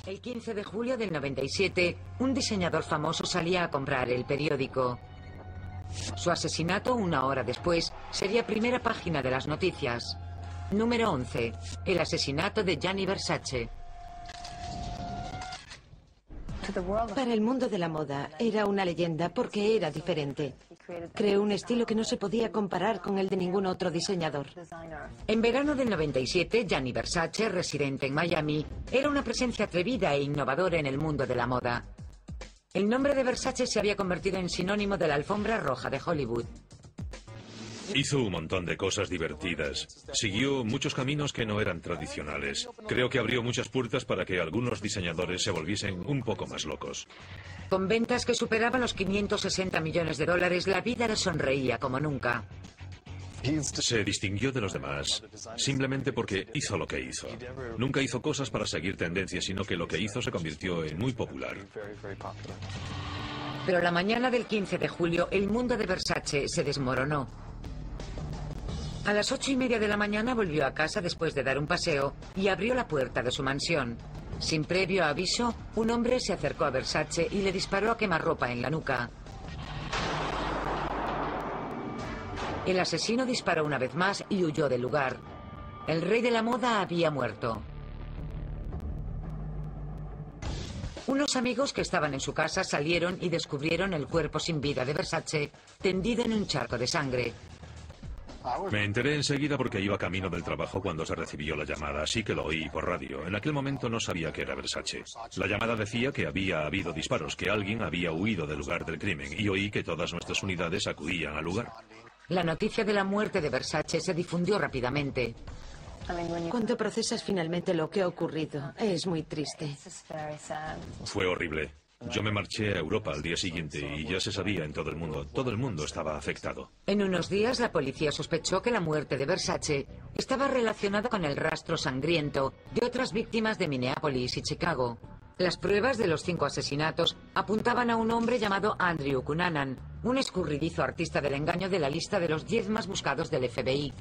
El 15 de julio del 97, un diseñador famoso salía a comprar el periódico. Su asesinato, una hora después, sería primera página de las noticias. Número 11. El asesinato de Gianni Versace. Para el mundo de la moda era una leyenda porque era diferente. Creó un estilo que no se podía comparar con el de ningún otro diseñador. En verano del 97, Gianni Versace, residente en Miami, era una presencia atrevida e innovadora en el mundo de la moda. El nombre de Versace se había convertido en sinónimo de la alfombra roja de Hollywood. Hizo un montón de cosas divertidas. Siguió muchos caminos que no eran tradicionales. Creo que abrió muchas puertas para que algunos diseñadores se volviesen un poco más locos. Con ventas que superaban los 560 millones de dólares, la vida le sonreía como nunca. Se distinguió de los demás simplemente porque hizo lo que hizo. Nunca hizo cosas para seguir tendencias, sino que lo que hizo se convirtió en muy popular. Pero la mañana del 15 de julio, el mundo de Versace se desmoronó. A las 8:30 de la mañana volvió a casa después de dar un paseo y abrió la puerta de su mansión. Sin previo aviso, un hombre se acercó a Versace y le disparó a quemarropa en la nuca. El asesino disparó una vez más y huyó del lugar. El rey de la moda había muerto. Unos amigos que estaban en su casa salieron y descubrieron el cuerpo sin vida de Versace tendido en un charco de sangre. Me enteré enseguida porque iba camino del trabajo cuando se recibió la llamada, así que lo oí por radio. En aquel momento no sabía que era Versace. La llamada decía que había habido disparos, que alguien había huido del lugar del crimen, y oí que todas nuestras unidades acudían al lugar. La noticia de la muerte de Versace se difundió rápidamente. Cuando procesas finalmente lo que ha ocurrido, es muy triste. Fue horrible. Yo me marché a Europa al día siguiente y ya se sabía en todo el mundo. Todo el mundo estaba afectado. En unos días, la policía sospechó que la muerte de Versace estaba relacionada con el rastro sangriento de otras víctimas de Minneapolis y Chicago. Las pruebas de los 5 asesinatos apuntaban a un hombre llamado Andrew Cunanan, un escurridizo artista del engaño de la lista de los 10 más buscados del FBI.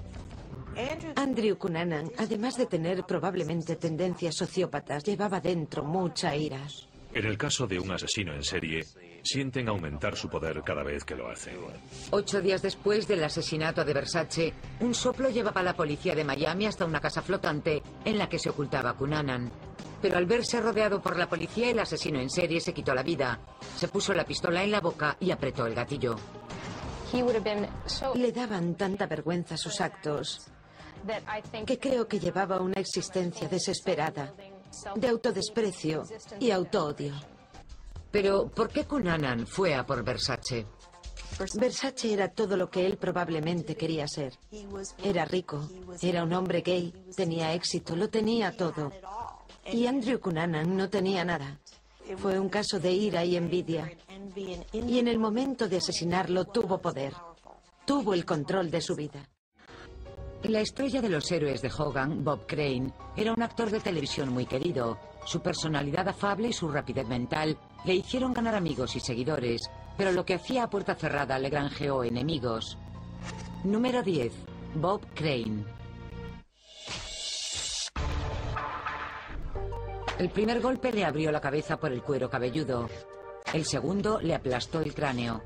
Andrew Cunanan, además de tener probablemente tendencias sociópatas, llevaba dentro mucha ira. En el caso de un asesino en serie, sienten aumentar su poder cada vez que lo hacen. 8 días después del asesinato de Versace, un soplo llevaba a la policía de Miami hasta una casa flotante en la que se ocultaba Cunanan. Pero al verse rodeado por la policía, el asesino en serie se quitó la vida. Se puso la pistola en la boca y apretó el gatillo. Le daban tanta vergüenza sus actos que creo que llevaba una existencia desesperada, de autodesprecio y autoodio. Pero, ¿por qué Cunanan fue a por Versace? Versace era todo lo que él probablemente quería ser. Era rico, era un hombre gay, tenía éxito, lo tenía todo. Y Andrew Cunanan no tenía nada. Fue un caso de ira y envidia. Y en el momento de asesinarlo tuvo poder. Tuvo el control de su vida. La estrella de los héroes de Hogan, Bob Crane, era un actor de televisión muy querido. Su personalidad afable y su rapidez mental le hicieron ganar amigos y seguidores, pero lo que hacía a puerta cerrada le granjeó enemigos. Número 10. Bob Crane. El primer golpe le abrió la cabeza por el cuero cabelludo. El segundo le aplastó el cráneo.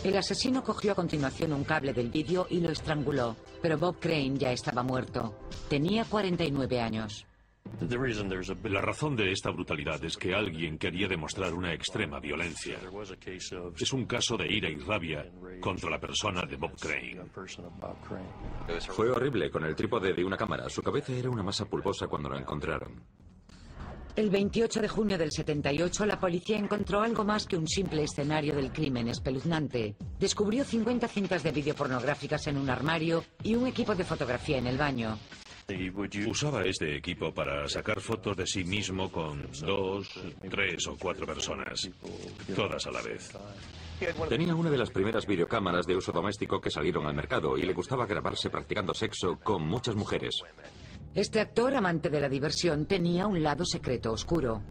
El asesino cogió a continuación un cable del vídeo y lo estranguló, pero Bob Crane ya estaba muerto. Tenía 49 años. La razón de esta brutalidad es que alguien quería demostrar una extrema violencia. Es un caso de ira y rabia contra la persona de Bob Crane. Fue horrible con el trípode de una cámara. Su cabeza era una masa pulposa cuando lo encontraron. El 28 de junio del 78, la policía encontró algo más que un simple escenario del crimen espeluznante. Descubrió 50 cintas de vídeo pornográficas en un armario y un equipo de fotografía en el baño. Usaba este equipo para sacar fotos de sí mismo con 2, 3 o 4 personas, todas a la vez. Tenía una de las primeras videocámaras de uso doméstico que salieron al mercado y le gustaba grabarse practicando sexo con muchas mujeres. Este actor, amante de la diversión, tenía un lado secreto oscuro.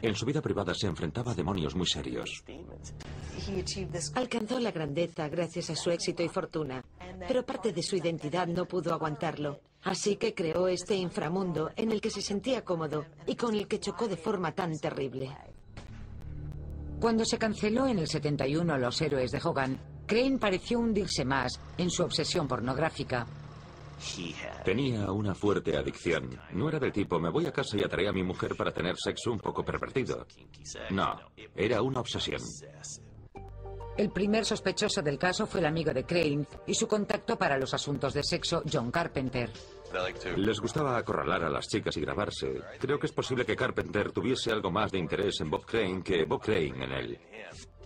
En su vida privada se enfrentaba a demonios muy serios. Alcanzó la grandeza gracias a su éxito y fortuna, pero parte de su identidad no pudo aguantarlo. Así que creó este inframundo en el que se sentía cómodo y con el que chocó de forma tan terrible. Cuando se canceló en el 71 Los Héroes de Hogan, Crane pareció hundirse más en su obsesión pornográfica. Tenía una fuerte adicción. No era del tipo, me voy a casa y atraeré a mi mujer para tener sexo un poco pervertido. No, era una obsesión. El primer sospechoso del caso fue el amigo de Crane y su contacto para los asuntos de sexo, John Carpenter. Les gustaba acorralar a las chicas y grabarse. Creo que es posible que Carpenter tuviese algo más de interés en Bob Crane que Bob Crane en él.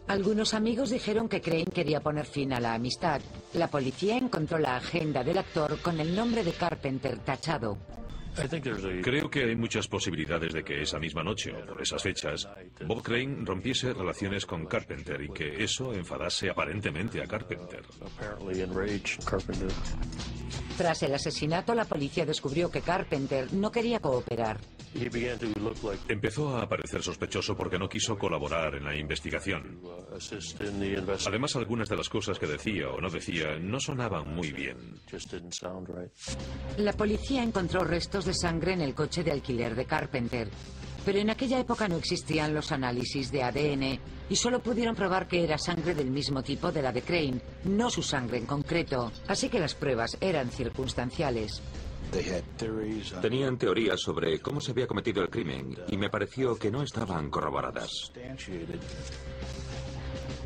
Algunos amigos dijeron que Crane quería poner fin a la amistad. La policía encontró la agenda del actor con el nombre de Carpenter tachado. Creo que hay muchas posibilidades de que esa misma noche o por esas fechas Bob Crane rompiese relaciones con Carpenter y que eso enfadase aparentemente a Carpenter. Tras el asesinato, la policía descubrió que Carpenter no quería cooperar. Empezó a aparecer sospechoso porque no quiso colaborar en la investigación. Además, algunas de las cosas que decía o no decía no sonaban muy bien. La policía encontró restos de sangre en el coche de alquiler de Carpenter. Pero en aquella época no existían los análisis de ADN y solo pudieron probar que era sangre del mismo tipo de la de Crane, no su sangre en concreto. Así que las pruebas eran circunstanciales. Tenían teorías sobre cómo se había cometido el crimen y me pareció que no estaban corroboradas.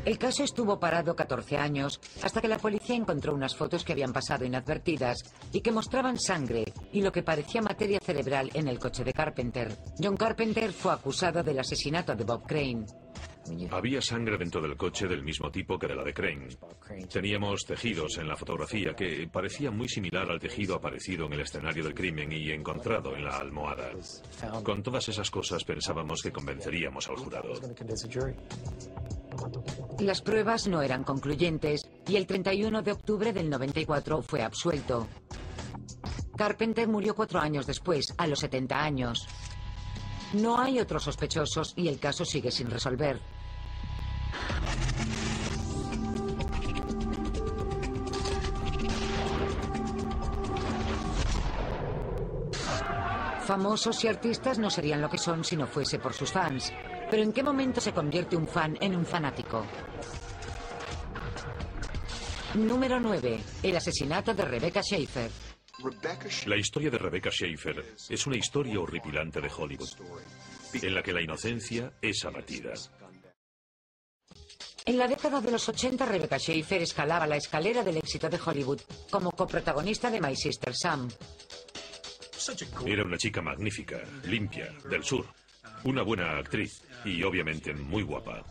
El caso estuvo parado 14 años hasta que la policía encontró unas fotos que habían pasado inadvertidas y que mostraban sangre y lo que parecía materia cerebral en el coche de Carpenter. John Carpenter fue acusado del asesinato de Bob Crane. Había sangre dentro del coche del mismo tipo que de la de Crane. Teníamos tejidos en la fotografía que parecía muy similar al tejido aparecido en el escenario del crimen y encontrado en la almohada. Con todas esas cosas pensábamos que convenceríamos al jurado. Las pruebas no eran concluyentes y el 31 de octubre del 94 fue absuelto. Carpenter murió 4 años después, a los 70 años. No hay otros sospechosos y el caso sigue sin resolver. Famosos y artistas no serían lo que son si no fuese por sus fans. Pero ¿en qué momento se convierte un fan en un fanático? Número 9. El asesinato de Rebecca Schaeffer. La historia de Rebecca Schaeffer es una historia horripilante de Hollywood, en la que la inocencia es abatida. En la década de los 80, Rebecca Schaeffer escalaba la escalera del éxito de Hollywood como coprotagonista de My Sister Sam. Era una chica magnífica, limpia, del sur, una buena actriz y obviamente muy guapa.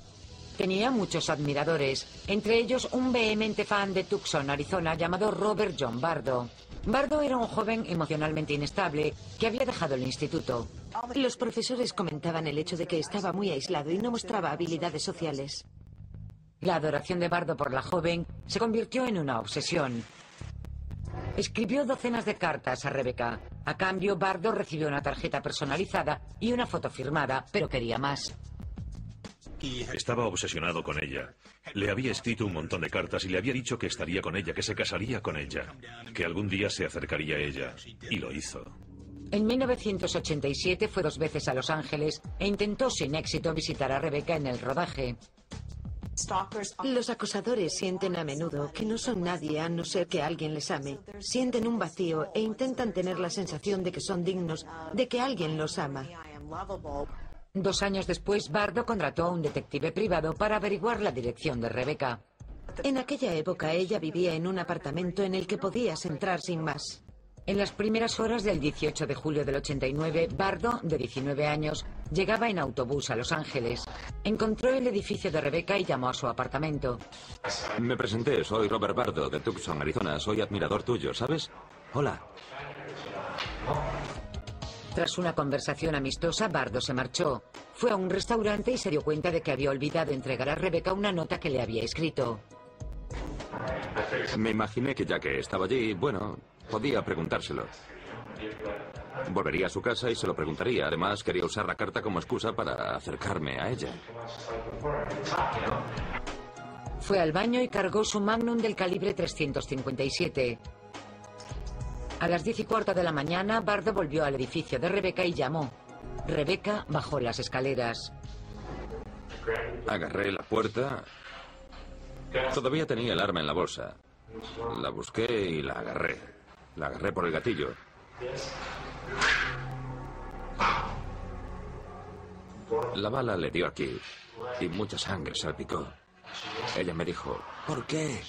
Tenía muchos admiradores, entre ellos un vehemente fan de Tucson, Arizona, llamado Robert John Bardo. Bardo era un joven emocionalmente inestable que había dejado el instituto. Los profesores comentaban el hecho de que estaba muy aislado y no mostraba habilidades sociales. La adoración de Bardo por la joven se convirtió en una obsesión. Escribió docenas de cartas a Rebecca. A cambio, Bardo recibió una tarjeta personalizada y una foto firmada, pero quería más. Estaba obsesionado con ella. Le había escrito un montón de cartas y le había dicho que estaría con ella, que se casaría con ella, que algún día se acercaría a ella. Y lo hizo. En 1987 fue 2 veces a Los Ángeles e intentó sin éxito visitar a Rebecca en el rodaje. Los acosadores sienten a menudo que no son nadie a no ser que alguien les ame. Sienten un vacío e intentan tener la sensación de que son dignos, de que alguien los ama. 2 años después, Bardo contrató a un detective privado para averiguar la dirección de Rebecca. En aquella época ella vivía en un apartamento en el que podías entrar sin más. En las primeras horas del 18 de julio del 89, Bardo, de 19 años, llegaba en autobús a Los Ángeles. Encontró el edificio de Rebecca y llamó a su apartamento. Me presenté, soy Robert Bardo, de Tucson, Arizona. Soy admirador tuyo, ¿sabes? Hola. Tras una conversación amistosa, Bardo se marchó. Fue a un restaurante y se dio cuenta de que había olvidado entregar a Rebecca una nota que le había escrito. Me imaginé que ya que estaba allí, bueno, podía preguntárselo. Volvería a su casa y se lo preguntaría. Además, quería usar la carta como excusa para acercarme a ella. Fue al baño y cargó su Magnum del calibre .357. A las 10:15 de la mañana, Bardo volvió al edificio de Rebecca y llamó. Rebecca bajó las escaleras. Agarré la puerta. Todavía tenía el arma en la bolsa. La busqué y la agarré. La agarré por el gatillo. La bala le dio aquí y mucha sangre salpicó. Ella me dijo, ¿por qué?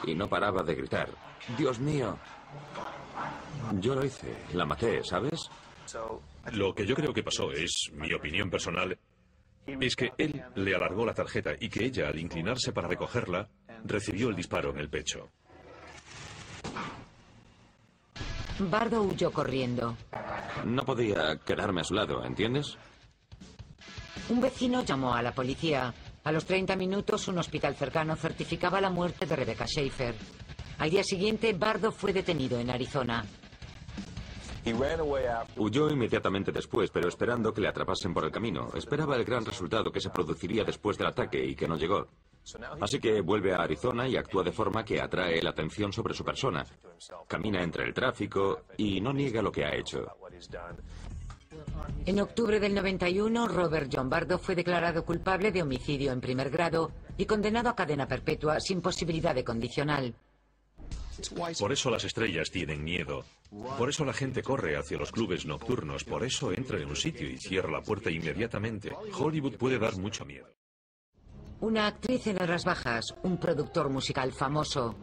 Y no paraba de gritar, ¡Dios mío! Yo lo hice, la maté, ¿sabes? Lo que yo creo que pasó es, mi opinión personal, es que él le alargó la tarjeta y que ella, al inclinarse para recogerla, recibió el disparo en el pecho. Bardo huyó corriendo. No podía quedarme a su lado, ¿entiendes? Un vecino llamó a la policía. A los 30 minutos, un hospital cercano certificaba la muerte de Rebecca Schaeffer. Al día siguiente, Bardo fue detenido en Arizona. Huyó inmediatamente después, pero esperando que le atrapasen por el camino. Esperaba el gran resultado que se produciría después del ataque y que no llegó. Así que vuelve a Arizona y actúa de forma que atrae la atención sobre su persona. Camina entre el tráfico y no niega lo que ha hecho. En octubre del 91, Robert John Bardo fue declarado culpable de homicidio en primer grado y condenado a cadena perpetua sin posibilidad de condicional. Por eso las estrellas tienen miedo. Por eso la gente corre hacia los clubes nocturnos. Por eso entra en un sitio y cierra la puerta inmediatamente. Hollywood puede dar mucho miedo. Una actriz en horas bajas, un productor musical famoso.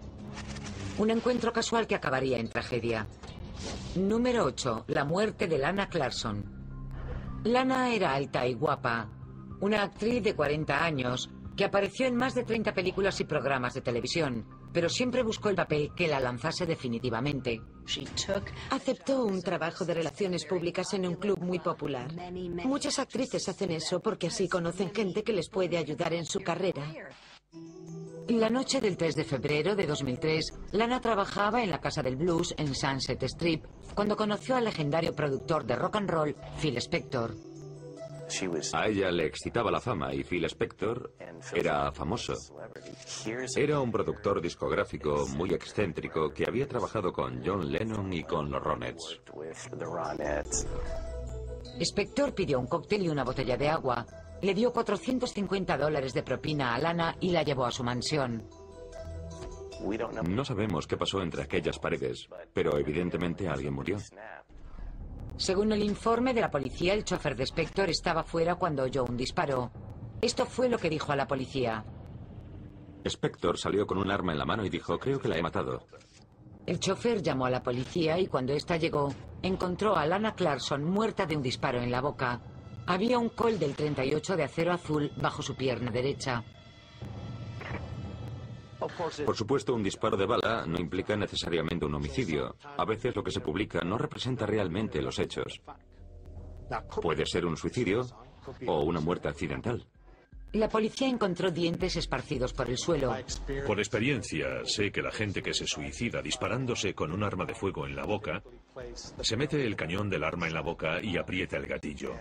Un encuentro casual que acabaría en tragedia. Número 8. La muerte de Lana Clarkson. Lana era alta y guapa. Una actriz de 40 años que apareció en más de 30 películas y programas de televisión, pero siempre buscó el papel que la lanzase definitivamente. Aceptó un trabajo de relaciones públicas en un club muy popular. Muchas actrices hacen eso porque así conocen gente que les puede ayudar en su carrera. La noche del 3 de febrero de 2003, Lana trabajaba en la Casa del Blues en Sunset Strip cuando conoció al legendario productor de rock and roll, Phil Spector. A ella le excitaba la fama y Phil Spector era famoso. Era un productor discográfico muy excéntrico que había trabajado con John Lennon y con los Ronettes. Spector pidió un cóctel y una botella de agua. Le dio $450 de propina a Lana y la llevó a su mansión. No sabemos qué pasó entre aquellas paredes, pero evidentemente alguien murió. Según el informe de la policía, el chofer de Spector estaba fuera cuando oyó un disparo. Esto fue lo que dijo a la policía. Spector salió con un arma en la mano y dijo, creo que la he matado. El chofer llamó a la policía y cuando ésta llegó, encontró a Lana Clarkson muerta de un disparo en la boca. Había un Colt del 38 de acero azul bajo su pierna derecha. Por supuesto, un disparo de bala no implica necesariamente un homicidio. A veces lo que se publica no representa realmente los hechos. Puede ser un suicidio o una muerte accidental. La policía encontró dientes esparcidos por el suelo. Por experiencia, sé que la gente que se suicida disparándose con un arma de fuego en la boca, se mete el cañón del arma en la boca y aprieta el gatillo.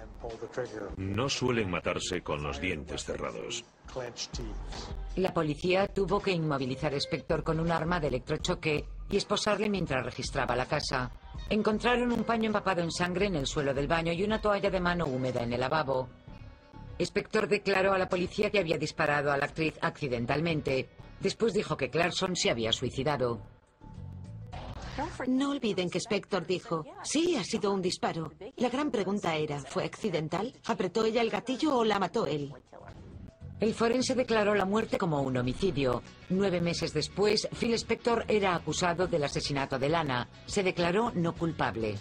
No suelen matarse con los dientes cerrados. La policía tuvo que inmovilizar a Spector con un arma de electrochoque y esposarle mientras registraba la casa. Encontraron un paño empapado en sangre en el suelo del baño y una toalla de mano húmeda en el lavabo. Spector declaró a la policía que había disparado a la actriz accidentalmente. Después dijo que Clarkson se había suicidado. No olviden que Spector dijo, sí, ha sido un disparo. La gran pregunta era, ¿fue accidental? ¿Apretó ella el gatillo o la mató él? El forense declaró la muerte como un homicidio. 9 meses después, Phil Spector era acusado del asesinato de Lana. Se declaró no culpable.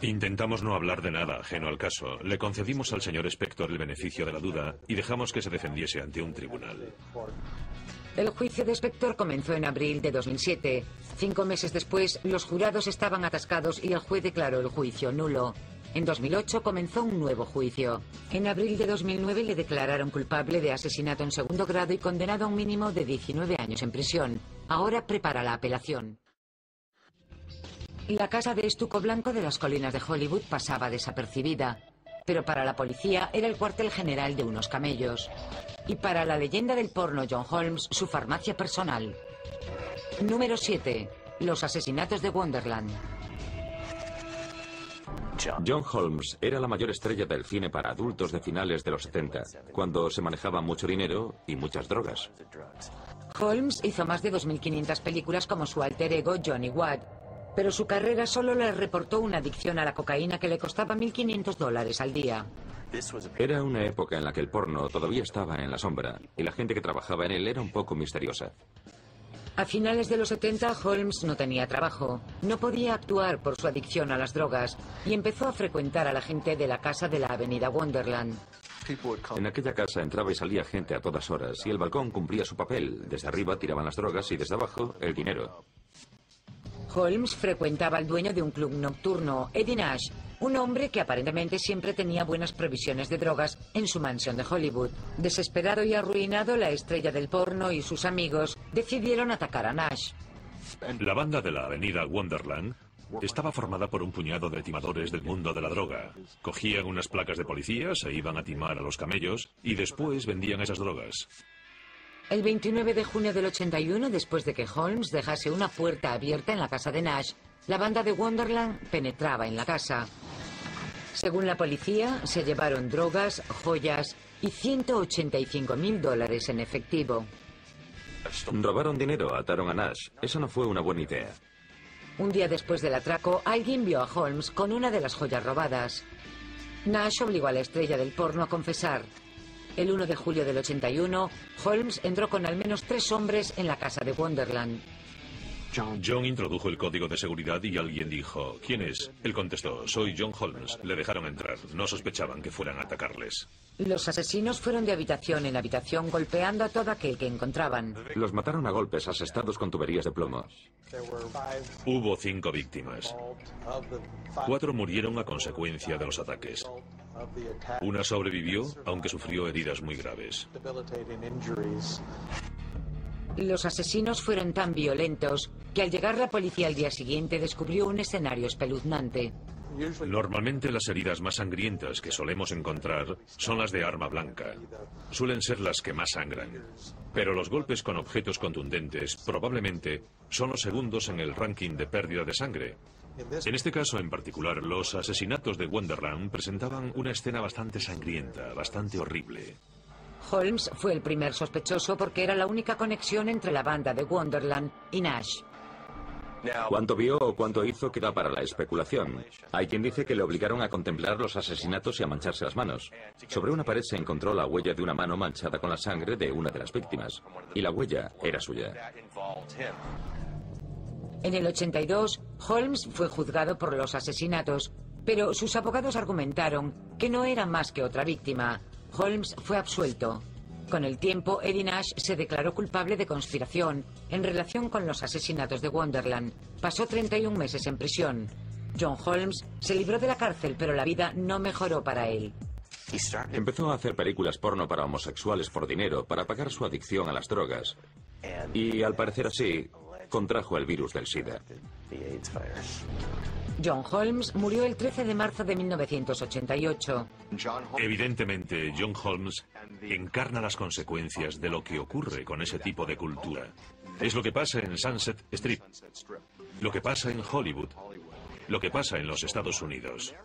Intentamos no hablar de nada ajeno al caso. Le concedimos al señor Spector el beneficio de la duda y dejamos que se defendiese ante un tribunal. El juicio de Spector comenzó en abril de 2007. 5 meses después, los jurados estaban atascados y el juez declaró el juicio nulo. En 2008 comenzó un nuevo juicio. En abril de 2009 le declararon culpable de asesinato en segundo grado y condenado a un mínimo de 19 años en prisión. Ahora prepara la apelación. La casa de estuco blanco de las colinas de Hollywood pasaba desapercibida, pero para la policía era el cuartel general de unos camellos. Y para la leyenda del porno John Holmes, su farmacia personal. Número 7. Los asesinatos de Wonderland. John Holmes era la mayor estrella del cine para adultos de finales de los 70, cuando se manejaba mucho dinero y muchas drogas. Holmes hizo más de 2.500 películas como su alter ego Johnny Watt, pero su carrera solo le reportó una adicción a la cocaína que le costaba $1.500 al día. Era una época en la que el porno todavía estaba en la sombra y la gente que trabajaba en él era un poco misteriosa. A finales de los 70, Holmes no tenía trabajo, no podía actuar por su adicción a las drogas y empezó a frecuentar a la gente de la casa de la avenida Wonderland. En aquella casa entraba y salía gente a todas horas y el balcón cumplía su papel. Desde arriba tiraban las drogas y desde abajo el dinero. Holmes frecuentaba al dueño de un club nocturno, Eddie Nash, un hombre que aparentemente siempre tenía buenas provisiones de drogas en su mansión de Hollywood. Desesperado y arruinado, la estrella del porno y sus amigos decidieron atacar a Nash. La banda de la avenida Wonderland estaba formada por un puñado de timadores del mundo de la droga. Cogían unas placas de policía, se iban a timar a los camellos y después vendían esas drogas. El 29 de junio del 81, después de que Holmes dejase una puerta abierta en la casa de Nash, la banda de Wonderland penetraba en la casa. Según la policía, se llevaron drogas, joyas y $185.000 en efectivo. Robaron dinero, ataron a Nash. Esa no fue una buena idea. Un día después del atraco, alguien vio a Holmes con una de las joyas robadas. Nash obligó a la estrella del porno a confesar. El 1 de julio del 81, Holmes entró con al menos 3 hombres en la casa de Wonderland. John introdujo el código de seguridad y alguien dijo, ¿quién es? Él contestó, soy John Holmes. Le dejaron entrar. No sospechaban que fueran a atacarles. Los asesinos fueron de habitación en habitación golpeando a todo aquel que encontraban. Los mataron a golpes asestados con tuberías de plomo. Hubo 5 víctimas. 4 murieron a consecuencia de los ataques. Una sobrevivió, aunque sufrió heridas muy graves. Los asesinos fueron tan violentos que al llegar la policía al día siguiente descubrió un escenario espeluznante. Normalmente las heridas más sangrientas que solemos encontrar son las de arma blanca. Suelen ser las que más sangran. Pero los golpes con objetos contundentes probablemente son los segundos en el ranking de pérdida de sangre. En este caso en particular, los asesinatos de Wonderland presentaban una escena bastante sangrienta, bastante horrible. Holmes fue el primer sospechoso porque era la única conexión entre la banda de Wonderland y Nash. Cuánto vio o cuánto hizo queda para la especulación. Hay quien dice que le obligaron a contemplar los asesinatos y a mancharse las manos. Sobre una pared se encontró la huella de una mano manchada con la sangre de una de las víctimas. Y la huella era suya. En el 82, Holmes fue juzgado por los asesinatos, pero sus abogados argumentaron que no era más que otra víctima. Holmes fue absuelto. Con el tiempo, Eddie Nash se declaró culpable de conspiración en relación con los asesinatos de Wonderland. Pasó 31 meses en prisión. John Holmes se libró de la cárcel, pero la vida no mejoró para él. Empezó a hacer películas porno para homosexuales por dinero, para pagar su adicción a las drogas. Y al parecer así, contrajo el virus del SIDA. John Holmes murió el 13 de marzo de 1988. Evidentemente, John Holmes encarna las consecuencias de lo que ocurre con ese tipo de cultura. Es lo que pasa en Sunset Strip, lo que pasa en Hollywood, lo que pasa en los Estados Unidos.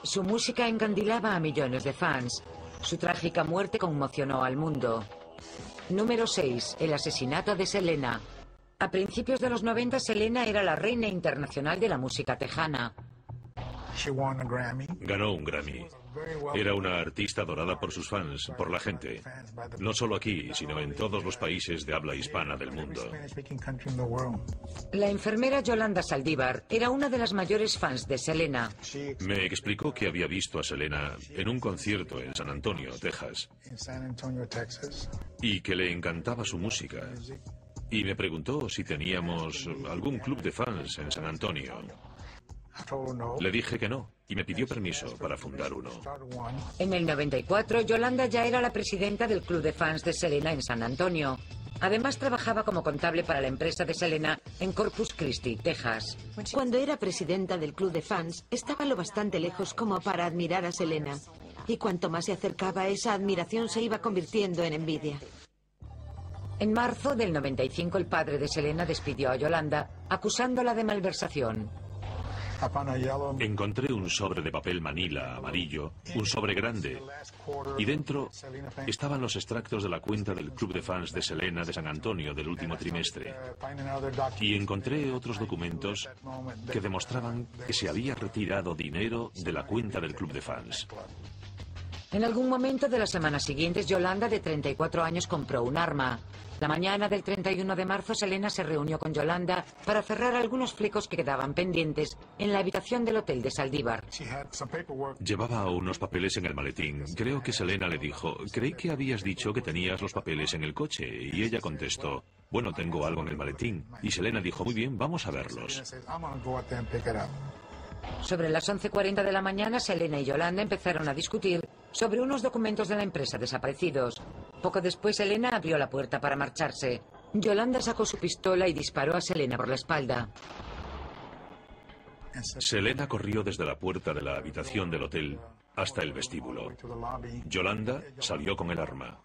Su música encandilaba a millones de fans. Su trágica muerte conmocionó al mundo. Número 6. El asesinato de Selena. A principios de los 90, Selena era la reina internacional de la música tejana. Ganó un Grammy. Era una artista adorada por sus fans, por la gente. No solo aquí, sino en todos los países de habla hispana del mundo. La enfermera Yolanda Saldívar era una de las mayores fans de Selena. Me explicó que había visto a Selena en un concierto en San Antonio, Texas, y que le encantaba su música. Y me preguntó si teníamos algún club de fans en San Antonio. Le dije que no, y me pidió permiso para fundar uno. En el 94, Yolanda ya era la presidenta del club de fans de Selena en San Antonio. Además, trabajaba como contable para la empresa de Selena en Corpus Christi, Texas. Cuando era presidenta del club de fans, estaba lo bastante lejos como para admirar a Selena. Y cuanto más se acercaba, esa admiración se iba convirtiendo en envidia. En marzo del 95, el padre de Selena despidió a Yolanda, acusándola de malversación. Encontré un sobre de papel manila amarillo, un sobre grande, y dentro estaban los extractos de la cuenta del club de fans de Selena de San Antonio del último trimestre. Y encontré otros documentos que demostraban que se había retirado dinero de la cuenta del club de fans. En algún momento de las semanas siguientes, Yolanda, de 34 años, compró un arma. La mañana del 31 de marzo, Selena se reunió con Yolanda para cerrar algunos flecos que quedaban pendientes en la habitación del hotel de Saldívar. Llevaba unos papeles en el maletín. Creo que Selena le dijo, creí que habías dicho que tenías los papeles en el coche. Y ella contestó, bueno, tengo algo en el maletín. Y Selena dijo, muy bien, vamos a verlos. Sobre las 11:40 de la mañana, Selena y Yolanda empezaron a discutir sobre unos documentos de la empresa desaparecidos. Poco después, Selena abrió la puerta para marcharse. Yolanda sacó su pistola y disparó a Selena por la espalda. Selena corrió desde la puerta de la habitación del hotel hasta el vestíbulo. Yolanda salió con el arma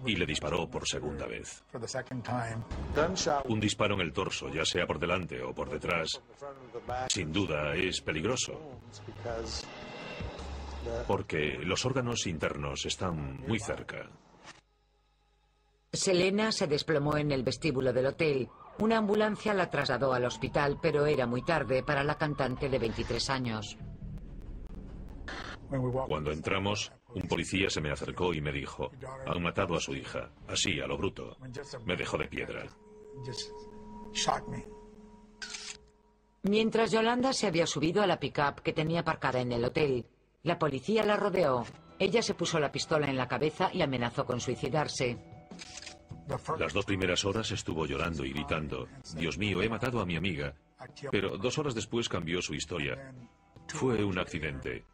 y le disparó por segunda vez. Un disparo en el torso, ya sea por delante o por detrás, sin duda es peligroso, porque los órganos internos están muy cerca. Selena se desplomó en el vestíbulo del hotel. Una ambulancia la trasladó al hospital, pero era muy tarde para la cantante de 23 años. Cuando entramos, un policía se me acercó y me dijo, han matado a su hija, así, a lo bruto. Me dejó de piedra. Mientras Yolanda se había subido a la pick-up que tenía aparcada en el hotel, la policía la rodeó. Ella se puso la pistola en la cabeza y amenazó con suicidarse. Las 2 primeras horas estuvo llorando y gritando, Dios mío, he matado a mi amiga. Pero 2 horas después cambió su historia. Fue un accidente.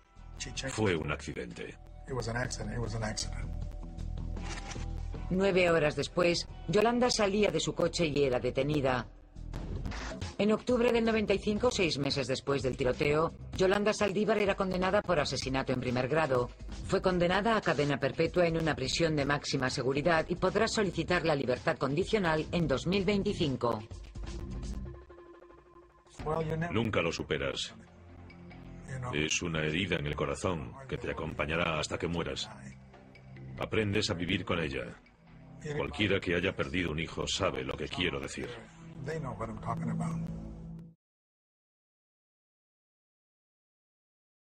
Fue un accidente. 9 horas después, Yolanda salía de su coche y era detenida. En octubre del 95, 6 meses después del tiroteo, Yolanda Saldívar era condenada por asesinato en primer grado. Fue condenada a cadena perpetua en una prisión de máxima seguridad y podrá solicitar la libertad condicional en 2025. Nunca lo superas. Es una herida en el corazón que te acompañará hasta que mueras. Aprendes a vivir con ella. Cualquiera que haya perdido un hijo sabe lo que quiero decir. They know what I'm talking about.